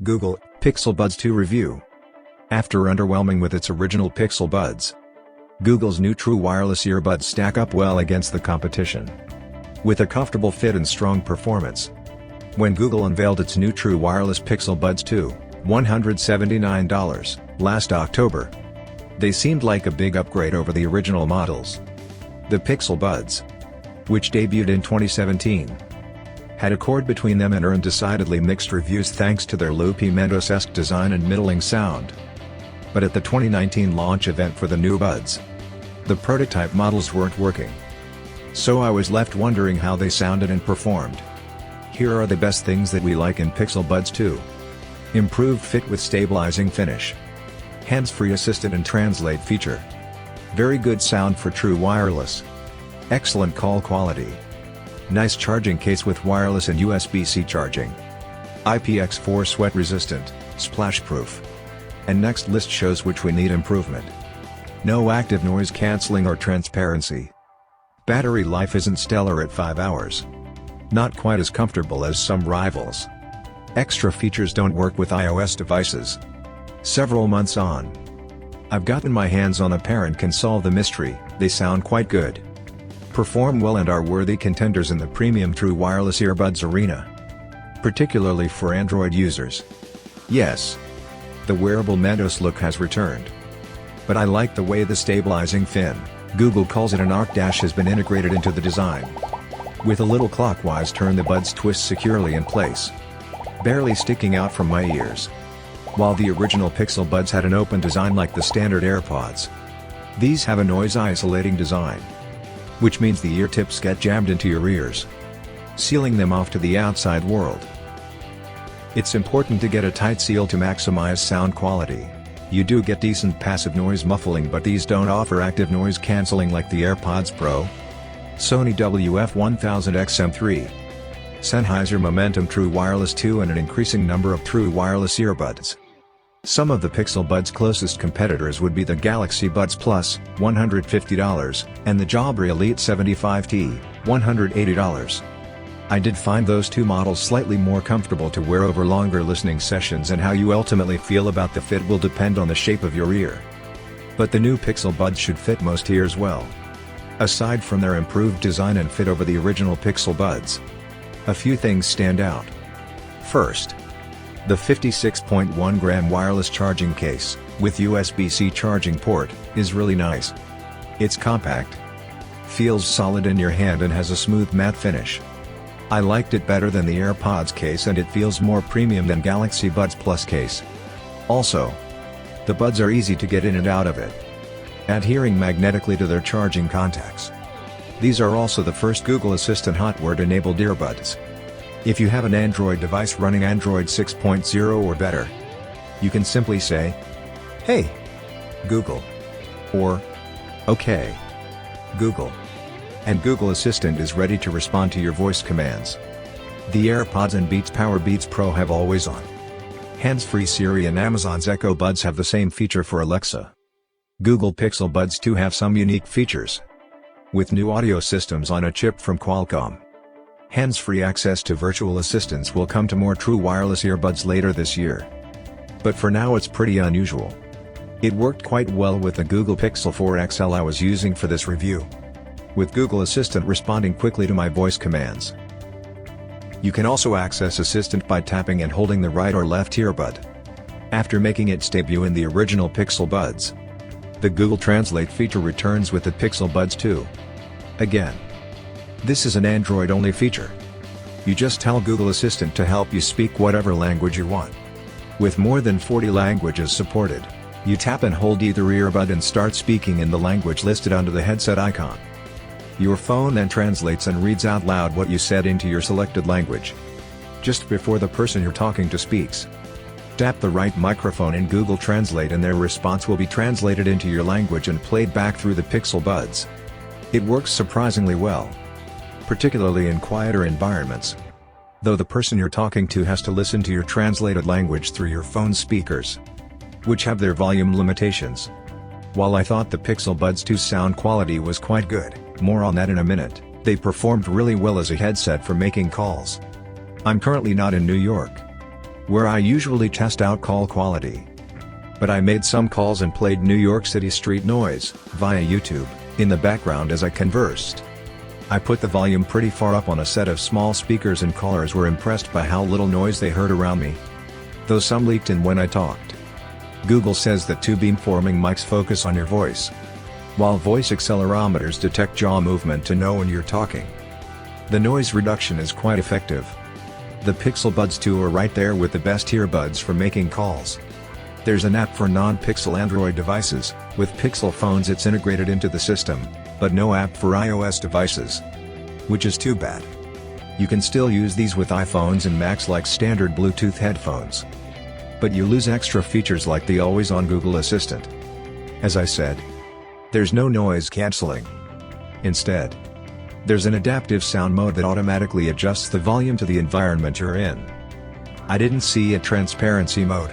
Google Pixel Buds 2 review. After underwhelming with its original Pixel Buds, Google's new true wireless earbuds stack up well against the competition. With a comfortable fit and strong performance. When Google unveiled its new true wireless Pixel Buds 2, $179, last October, they seemed like a big upgrade over the original models. The Pixel Buds, which debuted in 2017, had a cord between them and earned decidedly mixed reviews thanks to their loopy Mentos-esque design and middling sound. But at the 2019 launch event for the new Buds, the prototype models weren't working. So I was left wondering how they sounded and performed. Here are the best things that we like in Pixel Buds 2. Improved fit with stabilizing finish. Hands-free assistant and translate feature. Very good sound for true wireless. Excellent call quality. Nice charging case with wireless and USB-C charging. IPX4 sweat resistant, splash proof. And next list shows which we need improvement. No active noise cancelling or transparency. Battery life isn't stellar at 5 hours. Not quite as comfortable as some rivals. Extra features don't work with iOS devices. Several months on, I've gotten my hands on a pair and can solve the mystery. They sound quite good, perform well and are worthy contenders in the premium true wireless earbuds arena. Particularly for Android users. Yes, the wearable Mentos look has returned. But I like the way the stabilizing fin, Google calls it an arc dash, has been integrated into the design. With a little clockwise turn, the buds twist securely in place, barely sticking out from my ears. While the original Pixel Buds had an open design like the standard AirPods, these have a noise isolating design, which means the ear tips get jammed into your ears, sealing them off to the outside world. It's important to get a tight seal to maximize sound quality. You do get decent passive noise muffling, but these don't offer active noise cancelling like the AirPods Pro, Sony WF-1000XM3, Sennheiser Momentum True Wireless 2 and an increasing number of true wireless earbuds. Some of the Pixel Buds' closest competitors would be the Galaxy Buds Plus, $150, and the Jabra Elite 75T, $180. I did find those two models slightly more comfortable to wear over longer listening sessions, and how you ultimately feel about the fit will depend on the shape of your ear. But the new Pixel Buds should fit most ears well. Aside from their improved design and fit over the original Pixel Buds, a few things stand out. First, the 56.1 gram wireless charging case, with USB-C charging port, is really nice. It's compact, feels solid in your hand and has a smooth matte finish. I liked it better than the AirPods case, and it feels more premium than Galaxy Buds Plus case. Also, the buds are easy to get in and out of it, adhering magnetically to their charging contacts. These are also the first Google Assistant hot word enabled earbuds. If you have an Android device running Android 6.0 or better, you can simply say, "Hey, Google," or "Okay, Google," and Google Assistant is ready to respond to your voice commands. The AirPods and Beats Power Beats Pro have always on, hands-free Siri, and Amazon's Echo Buds have the same feature for Alexa. Google Pixel Buds 2 have some unique features, with new audio systems on a chip from Qualcomm. Hands-free access to virtual assistants will come to more true wireless earbuds later this year. But for now it's pretty unusual. It worked quite well with the Google Pixel 4 XL I was using for this review, with Google Assistant responding quickly to my voice commands. You can also access Assistant by tapping and holding the right or left earbud. After making its debut in the original Pixel Buds, the Google Translate feature returns with the Pixel Buds 2. Again, this is an Android-only feature. You just tell Google Assistant to help you speak whatever language you want. With more than 40 languages supported, you tap and hold either earbud and start speaking in the language listed under the headset icon. Your phone then translates and reads out loud what you said into your selected language, just before the person you're talking to speaks. Tap the right microphone in Google Translate and their response will be translated into your language and played back through the Pixel Buds. It works surprisingly well, particularly in quieter environments, though the person you're talking to has to listen to your translated language through your phone speakers, which have their volume limitations. While I thought the Pixel Buds 2's sound quality was quite good, more on that in a minute, they performed really well as a headset for making calls. I'm currently not in New York, where I usually test out call quality. But I made some calls and played New York City street noise, via YouTube, in the background as I conversed. I put the volume pretty far up on a set of small speakers and callers were impressed by how little noise they heard around me, though some leaked in when I talked. Google says that two beamforming mics focus on your voice, while voice accelerometers detect jaw movement to know when you're talking. The noise reduction is quite effective. The Pixel Buds 2 are right there with the best earbuds for making calls. There's an app for non-Pixel Android devices. With Pixel phones it's integrated into the system, but no app for iOS devices, which is too bad. You can still use these with iPhones and Macs like standard Bluetooth headphones, but you lose extra features like the always-on Google Assistant. As I said, there's no noise cancelling. Instead, there's an adaptive sound mode that automatically adjusts the volume to the environment you're in. I didn't see a transparency mode,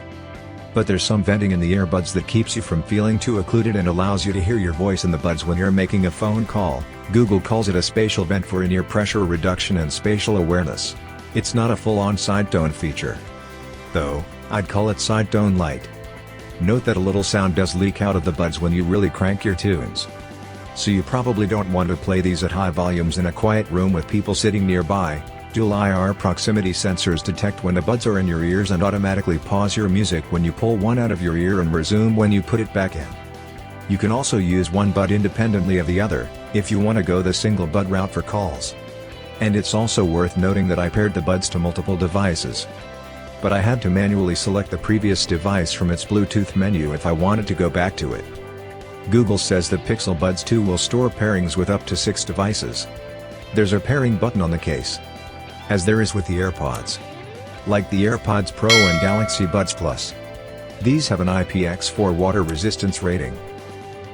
but there's some venting in the earbuds that keeps you from feeling too occluded and allows you to hear your voice in the buds when you're making a phone call. Google calls it a spatial vent for in-ear pressure reduction and spatial awareness. It's not a full-on side tone feature, though. I'd call it side tone light. Note that a little sound does leak out of the buds when you really crank your tunes, so you probably don't want to play these at high volumes in a quiet room with people sitting nearby. Dual IR proximity sensors detect when the buds are in your ears and automatically pause your music when you pull one out of your ear and resume when you put it back in. You can also use one bud independently of the other, if you want to go the single bud route for calls. And it's also worth noting that I paired the buds to multiple devices, but I had to manually select the previous device from its Bluetooth menu if I wanted to go back to it. Google says the Pixel Buds 2 will store pairings with up to 6 devices. There's a pairing button on the case, as there is with the AirPods. Like the AirPods Pro and Galaxy Buds Plus, these have an IPX4 water resistance rating,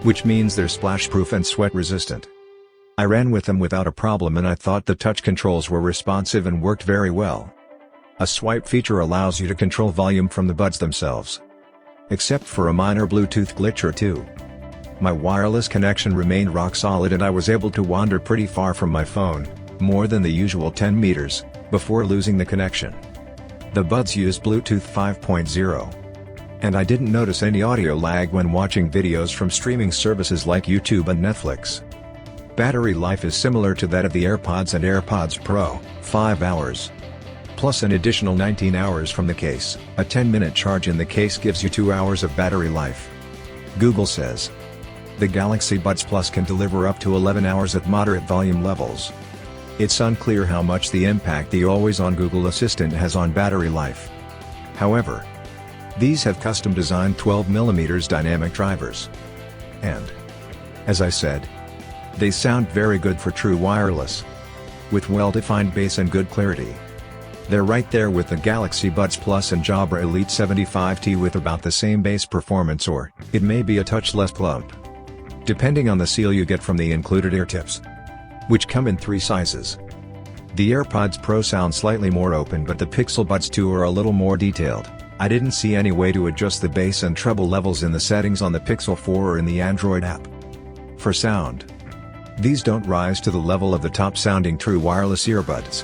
which means they're splash-proof and sweat-resistant. I ran with them without a problem and I thought the touch controls were responsive and worked very well. A swipe feature allows you to control volume from the buds themselves, except for a minor Bluetooth glitch or two. My wireless connection remained rock solid and I was able to wander pretty far from my phone, more than the usual 10 meters, before losing the connection. The buds use Bluetooth 5.0. And I didn't notice any audio lag when watching videos from streaming services like YouTube and Netflix. Battery life is similar to that of the AirPods and AirPods Pro, 5 hours. Plus an additional 19 hours from the case. A 10-minute charge in the case gives you 2 hours of battery life. Google says the Galaxy Buds Plus can deliver up to 11 hours at moderate volume levels. It's unclear how much the impact the always-on Google Assistant has on battery life. However, these have custom-designed 12mm dynamic drivers. And, as I said, they sound very good for true wireless, with well-defined bass and good clarity. They're right there with the Galaxy Buds Plus and Jabra Elite 75T with about the same bass performance, or it may be a touch less plump, depending on the seal you get from the included ear tips, which come in 3 sizes. The AirPods Pro sound slightly more open, but the Pixel Buds 2 are a little more detailed. I didn't see any way to adjust the bass and treble levels in the settings on the Pixel 4 or in the Android app. For sound, these don't rise to the level of the top-sounding true wireless earbuds,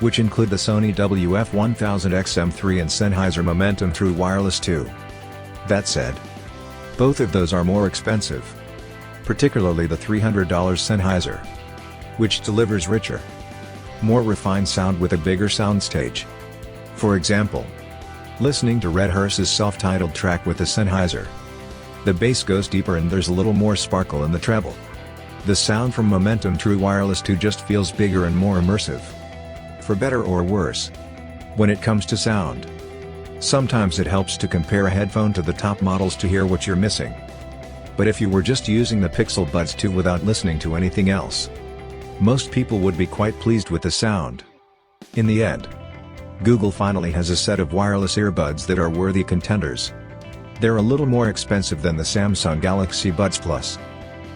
which include the Sony WF-1000XM3 and Sennheiser Momentum True Wireless 2. That said, both of those are more expensive, particularly the $300 Sennheiser, which delivers richer, more refined sound with a bigger soundstage. For example, listening to Red Hearst's self-titled track with the Sennheiser, the bass goes deeper and there's a little more sparkle in the treble. The sound from Momentum True Wireless 2 just feels bigger and more immersive. For better or worse, when it comes to sound, sometimes it helps to compare a headphone to the top models to hear what you're missing. But if you were just using the Pixel Buds 2 without listening to anything else, most people would be quite pleased with the sound. In the end, Google finally has a set of wireless earbuds that are worthy contenders. They're a little more expensive than the Samsung Galaxy Buds Plus,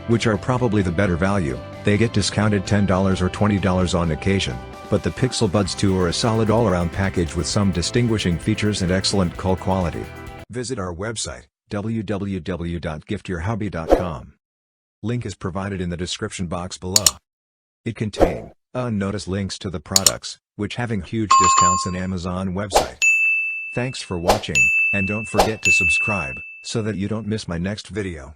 which are probably the better value. They get discounted $10 or $20 on occasion, but the Pixel Buds 2 are a solid all-around package with some distinguishing features and excellent call quality. Visit our website, www.giftyourhobby.com. Link is provided in the description box below. It contains unnoticed links to the products, which having huge discounts on Amazon website. Thanks for watching, and don't forget to subscribe, so that you don't miss my next video.